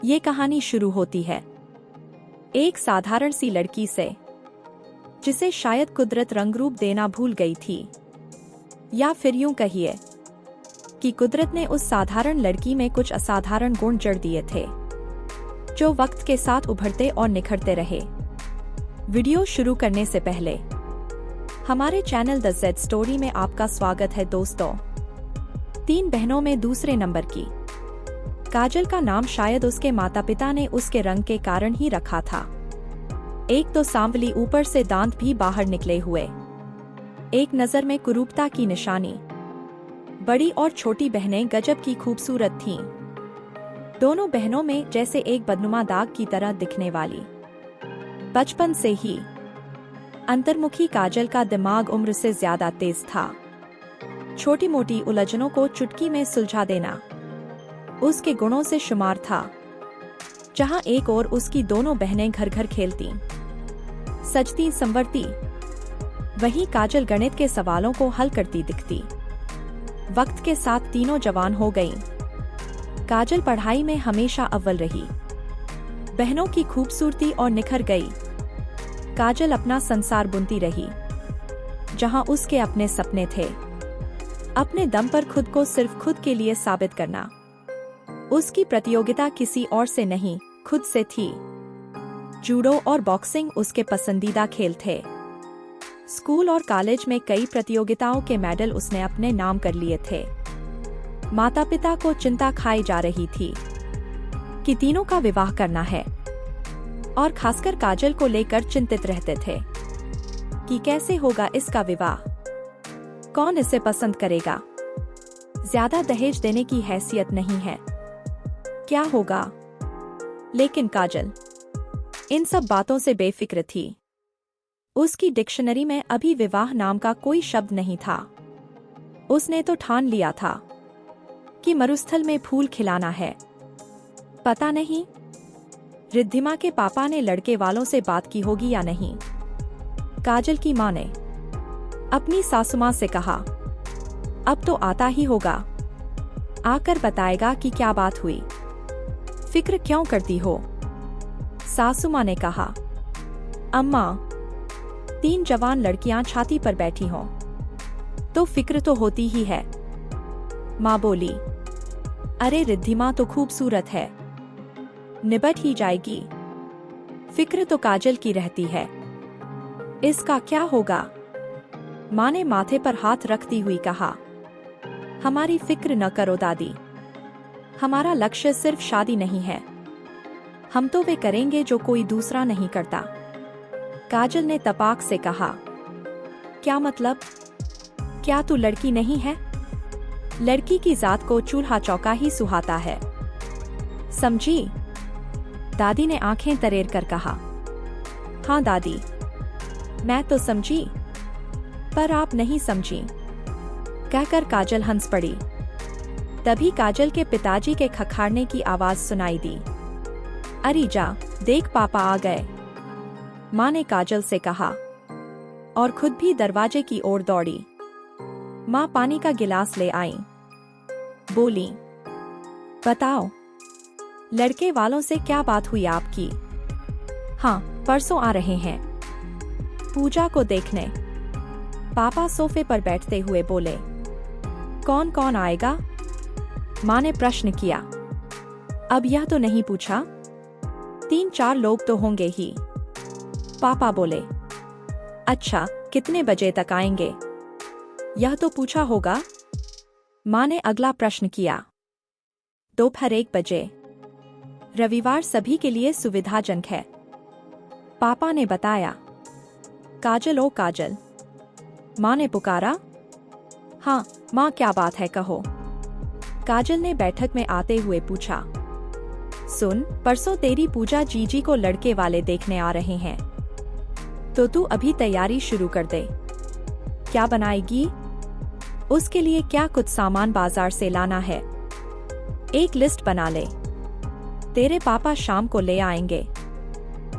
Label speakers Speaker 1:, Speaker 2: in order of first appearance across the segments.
Speaker 1: ये कहानी शुरू होती है एक साधारण सी लड़की से, जिसे शायद कुदरत रंगरूप देना भूल गई थी, या फिर यूं कहिए कि कुदरत ने उस साधारण लड़की में कुछ असाधारण गुण जड़ दिए थे, जो वक्त के साथ उभरते और निखरते रहे। वीडियो शुरू करने से पहले हमारे चैनल द जेड स्टोरी में आपका स्वागत है दोस्तों। 3 बहनों में दूसरे नंबर की काजल का नाम शायद उसके माता पिता ने उसके रंग के कारण ही रखा था। एक तो सांवली, ऊपर से दांत भी बाहर निकले हुए, एक नजर में कुरूपता की निशानी। बड़ी और छोटी बहनें गजब की खूबसूरत थीं। दोनों बहनों में जैसे एक बदनुमा दाग की तरह दिखने वाली। बचपन से ही अंतर्मुखी काजल का दिमाग उम्र से ज्यादा तेज था। छोटी मोटी उलझनों को चुटकी में सुलझा देना उसके गुणों से शुमार था। जहां एक और उसकी दोनों बहनें घर घर खेलती, सजती संवरती, वहीं काजल गणित के सवालों को हल करती दिखती। वक्त के साथ तीनों जवान हो गईं। काजल पढ़ाई में हमेशा अव्वल रही। बहनों की खूबसूरती और निखर गई। काजल अपना संसार बुनती रही, जहां उसके अपने सपने थे। अपने दम पर खुद को सिर्फ खुद के लिए साबित करना। उसकी प्रतियोगिता किसी और से नहीं, खुद से थी। जूडो और बॉक्सिंग उसके पसंदीदा खेल थे। स्कूल और कॉलेज में कई प्रतियोगिताओं के मेडल उसने अपने नाम कर लिए थे। माता पिता को चिंता खाई जा रही थी कि तीनों का विवाह करना है, और खासकर काजल को लेकर चिंतित रहते थे कि कैसे होगा इसका विवाह, कौन इसे पसंद करेगा, ज्यादा दहेज देने की हैसियत नहीं है, क्या होगा। लेकिन काजल इन सब बातों से बेफिक्र थी। उसकी डिक्शनरी में अभी विवाह नाम का कोई शब्द नहीं था। उसने तो ठान लिया था कि मरुस्थल में फूल खिलाना है। पता नहीं रिद्धिमा के पापा ने लड़के वालों से बात की होगी या नहीं। काजल की मां ने अपनी सासुमां से कहा, अब तो आता ही होगा, आकर बताएगा कि क्या बात हुई। फिक्र क्यों करती हो? सासू मां ने कहा। अम्मा, 3 जवान लड़कियां छाती पर बैठी हों तो फिक्र तो होती ही है। मां बोली, अरे रिद्धिमा तो खूबसूरत है, निबट ही जाएगी। फिक्र तो काजल की रहती है, इसका क्या होगा? मां ने माथे पर हाथ रखती हुई कहा, हमारी फिक्र न करो दादी, हमारा लक्ष्य सिर्फ शादी नहीं है। हम तो वे करेंगे जो कोई दूसरा नहीं करता। काजल ने तपाक से कहा, क्या मतलब? क्या तू लड़की नहीं है? लड़की की जात को चूल्हा चौका ही सुहाता है, समझी? दादी ने आंखें तरेर कर कहा। हाँ दादी, मैं तो समझी, पर आप नहीं समझी, कहकर काजल हंस पड़ी। तभी काजल के पिताजी के खखाड़ने की आवाज सुनाई दी। अरे जा देख, पापा आ गए, मां ने काजल से कहा, और खुद भी दरवाजे की ओर दौड़ी। मां पानी का गिलास ले आई। बोली, बताओ, लड़के वालों से क्या बात हुई आपकी? हाँ, परसों आ रहे हैं पूजा को देखने। पापा सोफे पर बैठते हुए बोले। कौन कौन आएगा? मां ने प्रश्न किया। अब यह तो नहीं पूछा? 3-4 लोग तो होंगे ही, पापा बोले। अच्छा, कितने बजे तक आएंगे? यह तो पूछा होगा। मां ने अगला प्रश्न किया। दोपहर 1 बजे। रविवार सभी के लिए सुविधाजनक है, पापा ने बताया। काजल, ओ काजल, मां ने पुकारा। हाँ मां, क्या बात है, कहो। काजल ने बैठक में आते हुए पूछा। सुन, परसों तेरी पूजा जीजी को लड़के वाले देखने आ रहे हैं, तो तू अभी तैयारी शुरू कर दे। क्या बनाएगी? उसके लिए क्या कुछ सामान बाजार से लाना है, एक लिस्ट बना ले। तेरे पापा शाम को ले आएंगे।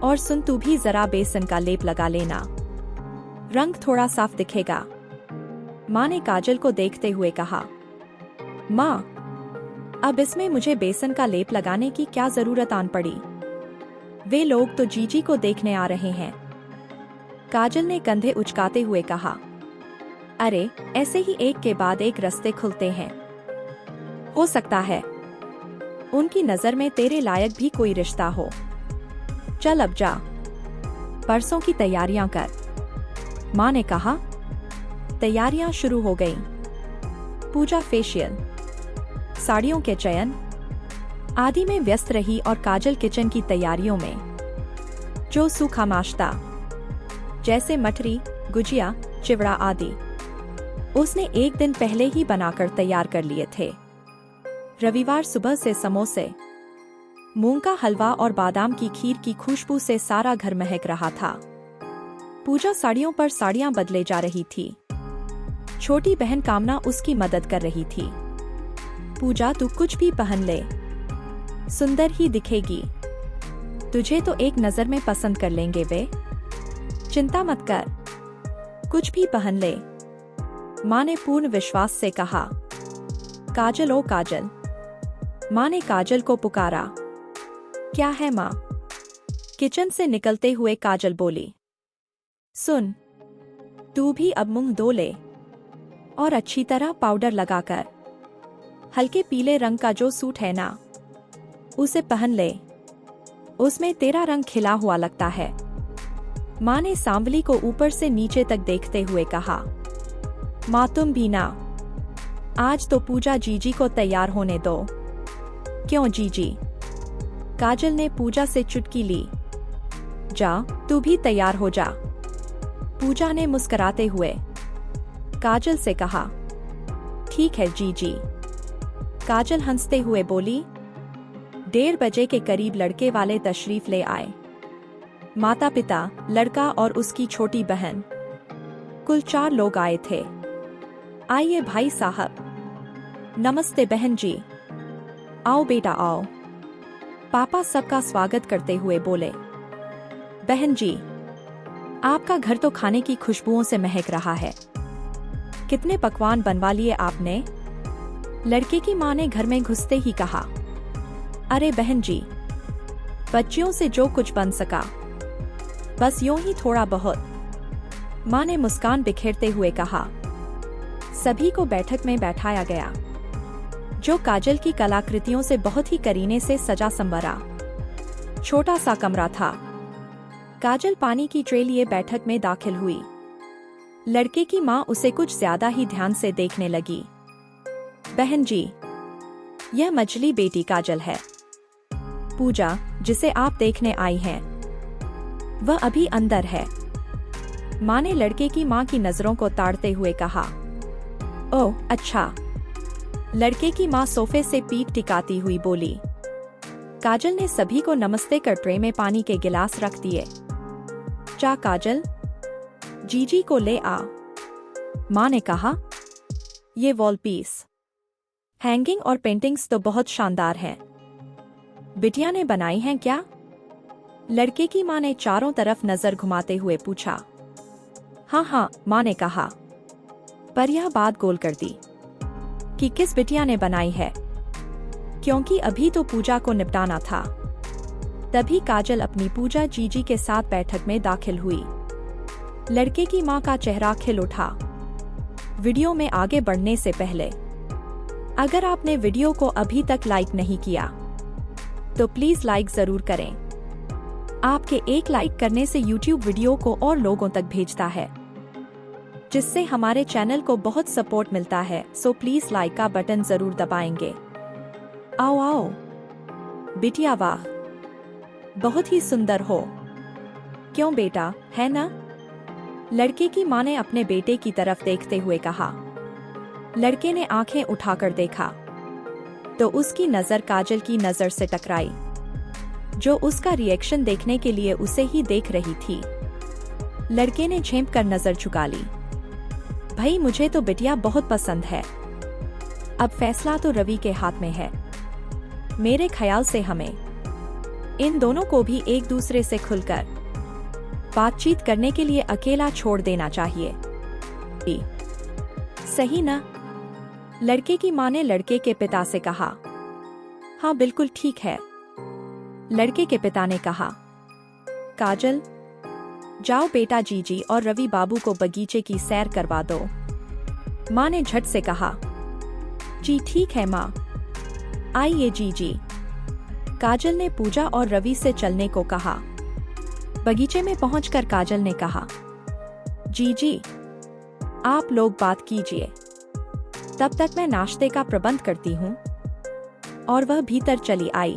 Speaker 1: और सुन, तू भी जरा बेसन का लेप लगा लेना, रंग थोड़ा साफ दिखेगा। मां ने काजल को देखते हुए कहा। मां, अब इसमें मुझे बेसन का लेप लगाने की क्या जरूरत आन पड़ी? वे लोग तो जीजी को देखने आ रहे हैं। काजल ने कंधे उचकाते हुए कहा, अरे ऐसे ही एक के बाद एक रास्ते खुलते हैं। हो सकता है उनकी नजर में तेरे लायक भी कोई रिश्ता हो। चल अब जा, परसों की तैयारियां कर। माँ ने कहा। तैयारियां शुरू हो गईं। पूजा फेशियल, साड़ियों के चयन आदि में व्यस्त रही और काजल किचन की तैयारियों में जो सूखा नाश्ता जैसे मठरी, गुजिया, चिवड़ा आदि उसने एक दिन पहले ही बनाकर तैयार कर लिए थे। रविवार सुबह से समोसे, मूंग का हलवा और बादाम की खीर की खुशबू से सारा घर महक रहा था। पूजा साड़ियों पर साड़ियां बदले जा रही थी। छोटी बहन कामना उसकी मदद कर रही थी। पूजा, तू कुछ भी पहन ले, सुंदर ही दिखेगी। तुझे तो एक नजर में पसंद कर लेंगे वे। चिंता मत कर, कुछ भी पहन ले, माँ ने पूर्ण विश्वास से कहा। काजल, ओ काजल। माँ ने काजल को पुकारा। क्या है माँ? किचन से निकलते हुए काजल बोली। सुन, तू भी अब मुंह धो ले और अच्छी तरह पाउडर लगाकर हल्के पीले रंग का जो सूट है ना, उसे पहन ले। उसमें तेरा रंग खिला हुआ लगता है। माँ ने सांवली को ऊपर से नीचे तक देखते हुए कहा। माँ, तुम भी ना। आज तो पूजा जीजी को तैयार होने दो। क्यों जीजी? काजल ने पूजा से चुटकी ली। जा, तू भी तैयार हो जा। पूजा ने मुस्कुराते हुए काजल से कहा। ठीक है जीजी। काजल हंसते हुए बोली। 1:30 बजे के करीब लड़के वाले तशरीफ ले आए। माता पिता, लड़का और उसकी छोटी बहन, कुल 4 लोग आए थे। आइए भाई साहब। नमस्ते बहन जी। आओ बेटा आओ। पापा सबका स्वागत करते हुए बोले। बहन जी, आपका घर तो खाने की खुशबुओं से महक रहा है। कितने पकवान बनवा लिए आपने? लड़के की माँ ने घर में घुसते ही कहा। अरे बहन जी, बच्चियों से जो कुछ बन सका, बस यूं ही थोड़ा बहुत। माँ ने मुस्कान बिखेरते हुए कहा। सभी को बैठक में बैठाया गया, जो काजल की कलाकृतियों से बहुत ही करीने से सजा संवरा छोटा सा कमरा था। काजल पानी की ट्रे लिए बैठक में दाखिल हुई। लड़के की माँ उसे कुछ ज्यादा ही ध्यान से देखने लगी। बहन जी, यह मछली बेटी काजल है। पूजा, जिसे आप देखने आई हैं, वह अभी अंदर है। माँ ने लड़के की माँ की नजरों को ताड़ते हुए कहा। ओह अच्छा। लड़के की माँ सोफे से पीठ टिकाती हुई बोली। काजल ने सभी को नमस्ते कर ट्रे में पानी के गिलास रख दिए। जा काजल, जीजी को ले आ। माँ ने कहा। ये वॉल पीस, हैंगिंग और पेंटिंग्स तो बहुत शानदार हैं। बिटिया ने बनाई हैं क्या? लड़के की माँ ने चारों तरफ नजर घुमाते हुए पूछा। हाँ हाँ, माँ ने कहा, पर यह बात गोल कर दी कि किस बिटिया ने बनाई है, क्योंकि अभी तो पूजा को निपटाना था। तभी काजल अपनी पूजा जीजी के साथ बैठक में दाखिल हुई। लड़के की माँ का चेहरा खिल उठा। वीडियो में आगे बढ़ने से पहले, अगर आपने वीडियो को अभी तक लाइक नहीं किया तो प्लीज लाइक जरूर करें। आपके एक लाइक करने से YouTube वीडियो को और लोगों तक भेजता है, जिससे हमारे चैनल को बहुत सपोर्ट मिलता है। सो प्लीज लाइक का बटन जरूर दबाएंगे। आओ आओ बिटिया, वाह, बहुत ही सुंदर हो। क्यों बेटा, है ना? लड़के की माँ ने अपने बेटे की तरफ देखते हुए कहा। लड़के ने आंखें उठाकर देखा तो उसकी नजर काजल की नजर से टकराई, जो उसका रिएक्शन देखने के लिए उसे ही देख रही थी। लड़के ने झेंप कर नजर झुका ली। भाई, मुझे तो बिटिया बहुत पसंद है। अब फैसला तो रवि के हाथ में है। मेरे ख्याल से हमें इन दोनों को भी एक दूसरे से खुलकर बातचीत करने के लिए अकेला छोड़ देना चाहिए। सही ना? लड़के की माँ ने लड़के के पिता से कहा। हाँ बिल्कुल ठीक है, लड़के के पिता ने कहा। काजल, जाओ बेटा जीजी और रवि बाबू को बगीचे की सैर करवा दो, माँ ने झट से कहा। जी ठीक है माँ। आइए जीजी। काजल ने पूजा और रवि से चलने को कहा। बगीचे में पहुंचकर काजल ने कहा, जीजी आप लोग बात कीजिए, तब तक मैं नाश्ते का प्रबंध करती हूँ। और वह भीतर चली आई।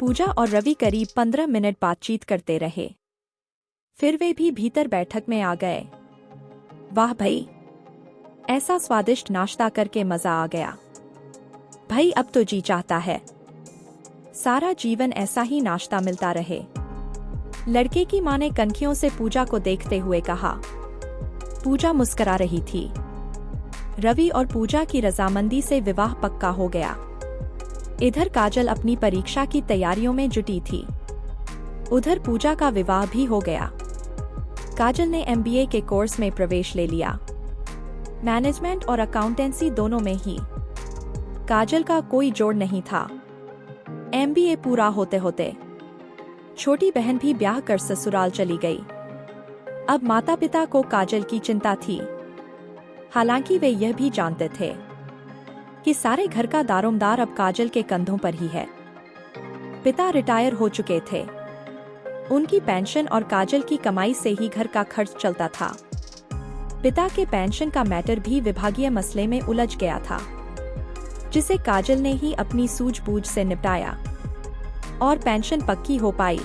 Speaker 1: पूजा और रवि करीब 15 मिनट बातचीत करते रहे। फिर वे भी भीतर बैठक में आ गए। वाह भाई, ऐसा स्वादिष्ट नाश्ता करके मजा आ गया। भाई अब तो जी चाहता है सारा जीवन ऐसा ही नाश्ता मिलता रहे। लड़के की मां ने कनखियों से पूजा को देखते हुए कहा। पूजा मुस्कुरा रही थी। रवि और पूजा की रजामंदी से विवाह पक्का हो गया। इधर काजल अपनी परीक्षा की तैयारियों में जुटी थी, उधर पूजा का विवाह भी हो गया। काजल ने MBA के कोर्स में प्रवेश ले लिया, मैनेजमेंट और अकाउंटेंसी दोनों में ही। काजल का कोई जोड़ नहीं था। MBA पूरा होते होते छोटी बहन भी ब्याह कर ससुराल चली गई। अब माता पिता को काजल की चिंता थी। हालांकि वे यह भी जानते थे कि सारे घर का दारोमदार अब काजल के कंधों पर ही है। पिता रिटायर हो चुके थे, उनकी पेंशन और काजल की कमाई से ही घर का खर्च चलता था। पिता के पेंशन का मैटर भी विभागीय मसले में उलझ गया था, जिसे काजल ने ही अपनी सूझबूझ से निपटाया और पेंशन पक्की हो पाई।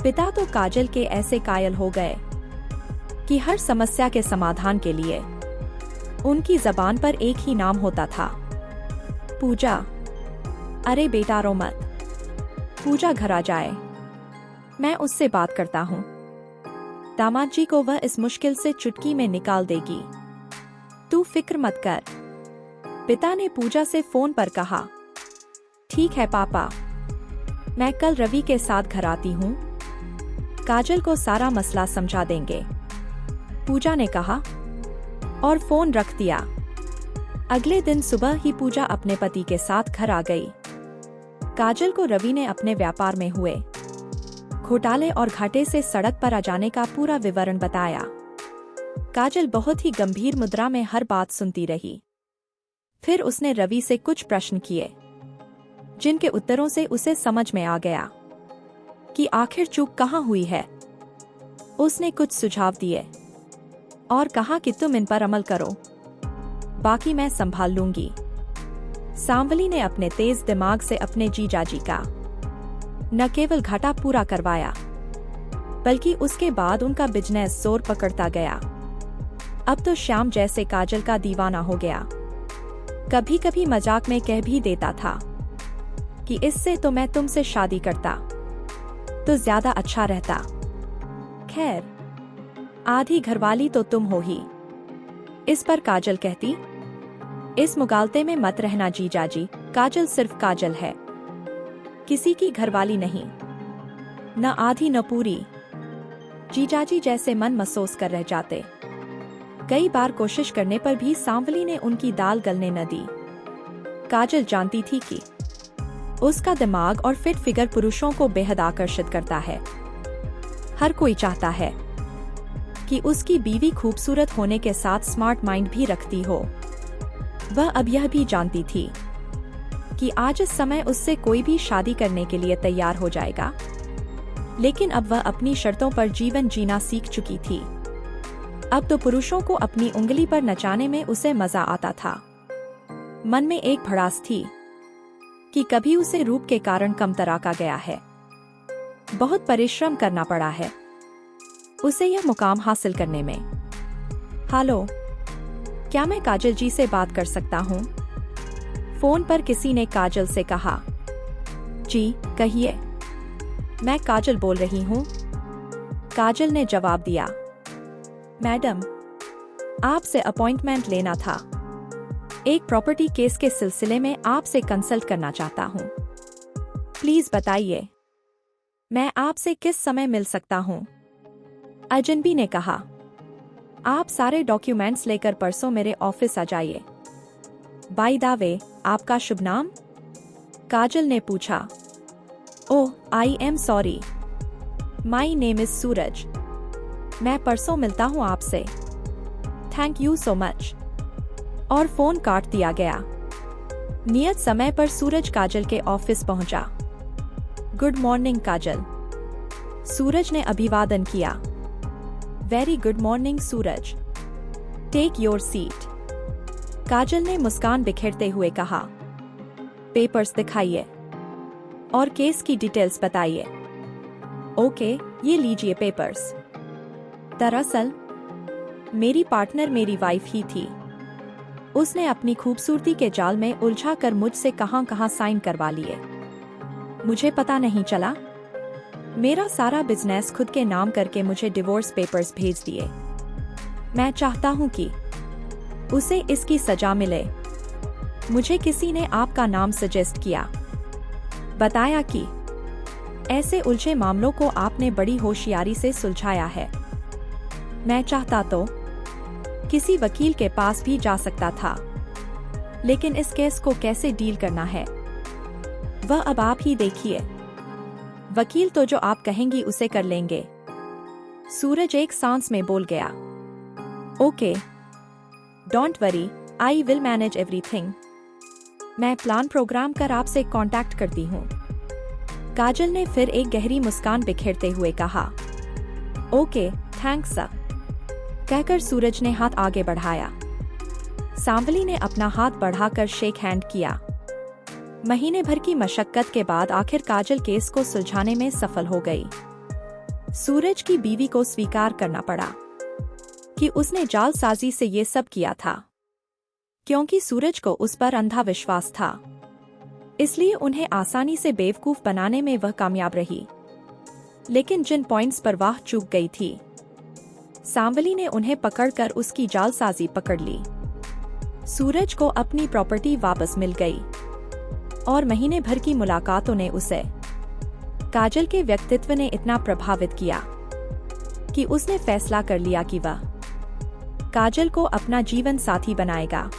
Speaker 1: पिता तो काजल के ऐसे कायल हो गए कि हर समस्या के समाधान के लिए उनकी जबान पर एक ही नाम होता था, पूजा। अरे बेटा रो मत, पूजा घर आ जाए, मैं उससे बात करता हूँ। दामाद जी को वह इस मुश्किल से चुटकी में निकाल देगी, तू फिक्र मत कर, पिता ने पूजा से फोन पर कहा। ठीक है पापा, मैं कल रवि के साथ घर आती हूँ, काजल को सारा मसला समझा देंगे, पूजा ने कहा और फोन रख दिया। अगले दिन सुबह ही पूजा अपने पति के साथ घर आ गई। काजल को रवि ने अपने व्यापार में हुए घोटाले और घाटे से सड़क पर आ जाने का पूरा विवरण बताया। काजल बहुत ही गंभीर मुद्रा में हर बात सुनती रही। फिर उसने रवि से कुछ प्रश्न किए, जिनके उत्तरों से उसे समझ में आ गया कि आखिर चूक कहाँ हुई है। उसने कुछ सुझाव दिए और कहा कि तुम इन पर अमल करो, बाकी मैं संभाल लूंगी। सांवली ने अपने तेज दिमाग से अपने जीजाजी का न केवल घाटा पूरा करवाया, बल्कि उसके बाद उनका बिजनेस जोर पकड़ता गया। अब तो श्याम जैसे काजल का दीवाना हो गया। कभी कभी मजाक में कह भी देता था कि इससे तो मैं तुमसे शादी करता तो ज्यादा अच्छा रहता। खैर, आधी घरवाली तो तुम हो ही। इस पर काजल कहती, इस मुगालते में मत रहना जीजाजी, काजल सिर्फ काजल है, किसी की घरवाली नहीं, न आधी न पूरी। जीजाजी जैसे मन महसूस कर रह जाते। कई बार कोशिश करने पर भी सांवली ने उनकी दाल गलने न दी। काजल जानती थी कि उसका दिमाग और फिट फिगर पुरुषों को बेहद आकर्षित करता है। हर कोई चाहता है कि उसकी बीवी खूबसूरत होने के साथ स्मार्ट माइंड भी रखती हो। वह अब यह भी जानती थी कि आज इस समय उससे कोई भी शादी करने के लिए तैयार हो जाएगा, लेकिन अब वह अपनी शर्तों पर जीवन जीना सीख चुकी थी। अब तो पुरुषों को अपनी उंगली पर नचाने में उसे मजा आता था। मन में एक भड़ास थी कि कभी उसे रूप के कारण कमतर आका गया है, बहुत परिश्रम करना पड़ा है उसे यह मुकाम हासिल करने में। हेलो, क्या मैं काजल जी से बात कर सकता हूँ? फोन पर किसी ने काजल से कहा। जी कहिए, मैं काजल बोल रही हूँ, काजल ने जवाब दिया। मैडम, आपसे अपॉइंटमेंट लेना था, एक प्रॉपर्टी केस के सिलसिले में आपसे कंसल्ट करना चाहता हूँ। प्लीज बताइए, मैं आपसे किस समय मिल सकता हूँ? अजनबी ने कहा। आप सारे डॉक्यूमेंट्स लेकर परसों मेरे ऑफिस आ जाइए। बाय द वे, आपका शुभ नाम? काजल ने पूछा। Oh, I am sorry, my name is Suraj. मैं परसों मिलता हूँ आपसे। Thank you so much. और फोन काट दिया गया। नियत समय पर सूरज काजल के ऑफिस पहुंचा। गुड मॉर्निंग काजल, सूरज ने अभिवादन किया। Very good morning Suraj, take your seat, Kajal ने मुस्कान बिखेरते हुए कहा। पेपर्स दिखाइए और केस की डिटेल्स बताइए। ओके, ये लीजिए पेपर्स। दरअसल मेरी पार्टनर मेरी वाइफ ही थी। उसने अपनी खूबसूरती के जाल में उलझा कर मुझसे कहां-कहां साइन करवा लिए। मुझे पता नहीं चला। मेरा सारा बिजनेस खुद के नाम करके मुझे डिवोर्स पेपर्स भेज दिए। मैं चाहता हूं कि उसे इसकी सजा मिले। मुझे किसी ने आपका नाम सजेस्ट किया। बताया कि ऐसे उलझे मामलों को आपने बड़ी होशियारी से सुलझाया है। मैं चाहता तो किसी वकील के पास भी जा सकता था, लेकिन इस केस को कैसे डील करना है वह अब आप ही देखिए। वकील तो जो आप कहेंगी उसे कर लेंगे। सूरज एक सांस में बोल गया। Okay, don't worry, I will manage everything. मैं प्लान प्रोग्राम कर आपसे कांटेक्ट करती हूँ, काजल ने फिर एक गहरी मुस्कान बिखेरते हुए कहा। ओके, थैंक्स सर, कहकर सूरज ने हाथ आगे बढ़ाया। सांवली ने अपना हाथ बढ़ाकर शेक हैंड किया। महीने भर की मशक्कत के बाद आखिर काजल केस को सुलझाने में सफल हो गई। सूरज की बीवी को स्वीकार करना पड़ा कि उसने जालसाजी से ये सब किया था, क्योंकि सूरज को उस पर अंधा विश्वास था। इसलिए उन्हें आसानी से बेवकूफ बनाने में वह कामयाब रही। लेकिन जिन पॉइंट्स पर वह चूक गई थी, सांवली ने उन्हें पकड़कर उसकी जालसाजी पकड़ ली। सूरज को अपनी प्रॉपर्टी वापस मिल गई और महीने भर की मुलाकातों ने उसे काजल के व्यक्तित्व ने इतना प्रभावित किया कि उसने फैसला कर लिया कि वह काजल को अपना जीवन साथी बनाएगा।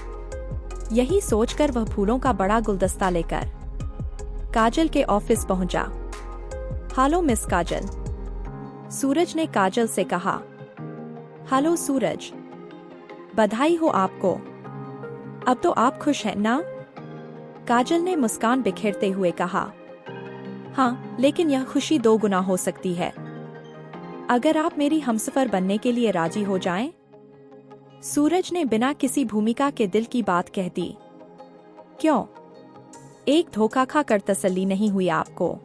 Speaker 1: यही सोचकर वह फूलों का बड़ा गुलदस्ता लेकर काजल के ऑफिस पहुंचा। हेलो मिस काजल, सूरज ने काजल से कहा। हेलो सूरज, बधाई हो आपको। अब तो आप खुश हैं ना? काजल ने मुस्कान बिखेरते हुए कहा। हाँ, लेकिन यह खुशी दो गुना हो सकती है अगर आप मेरी हमसफर बनने के लिए राजी हो जाएं। सूरज ने बिना किसी भूमिका के दिल की बात कह दी। क्यों? एक धोखा खाकर तसल्ली नहीं हुई आपको,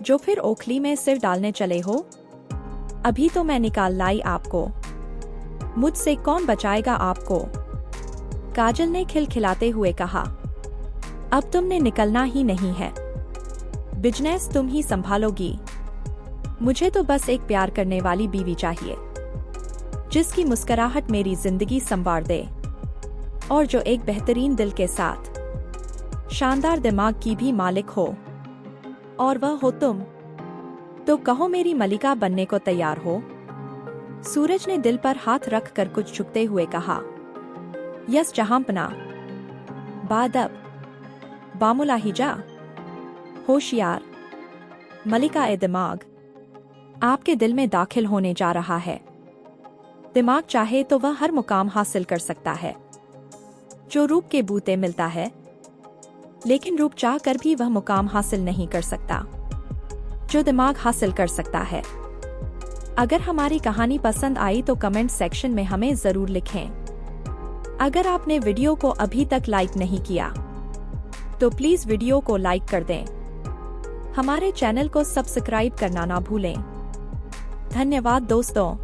Speaker 1: जो फिर ओखली में सिर डालने चले हो? अभी तो मैं निकाल लाई आपको। मुझसे कौन बचाएगा आपको? काजल ने खिलखिलाते हुए कहा। अब तुमने निकलना ही नहीं है, बिजनेस तुम ही संभालोगी। मुझे तो बस एक प्यार करने वाली बीवी चाहिए, जिसकी मुस्कुराहट मेरी जिंदगी संवार दे और जो एक बेहतरीन दिल के साथ शानदार दिमाग की भी मालिक हो। और वह हो तुम। तो कहो मेरी मलिका बनने को तैयार हो? सूरज ने दिल पर हाथ रख कर कुछ झुकते हुए कहा। यस जहांपना, बादब, बामुलाहिजा, होशियार, मलिका ए दिमाग आपके दिल में दाखिल होने जा रहा है। दिमाग चाहे तो वह हर मुकाम हासिल कर सकता है जो रूप के बूते मिलता है, लेकिन रूप चाह कर भी वह मुकाम हासिल नहीं कर सकता जो दिमाग हासिल कर सकता है। अगर हमारी कहानी पसंद आई तो कमेंट सेक्शन में हमें जरूर लिखें। अगर आपने वीडियो को अभी तक लाइक नहीं किया तो प्लीज वीडियो को लाइक कर दें। हमारे चैनल को सब्सक्राइब करना ना भूलें। धन्यवाद दोस्तों।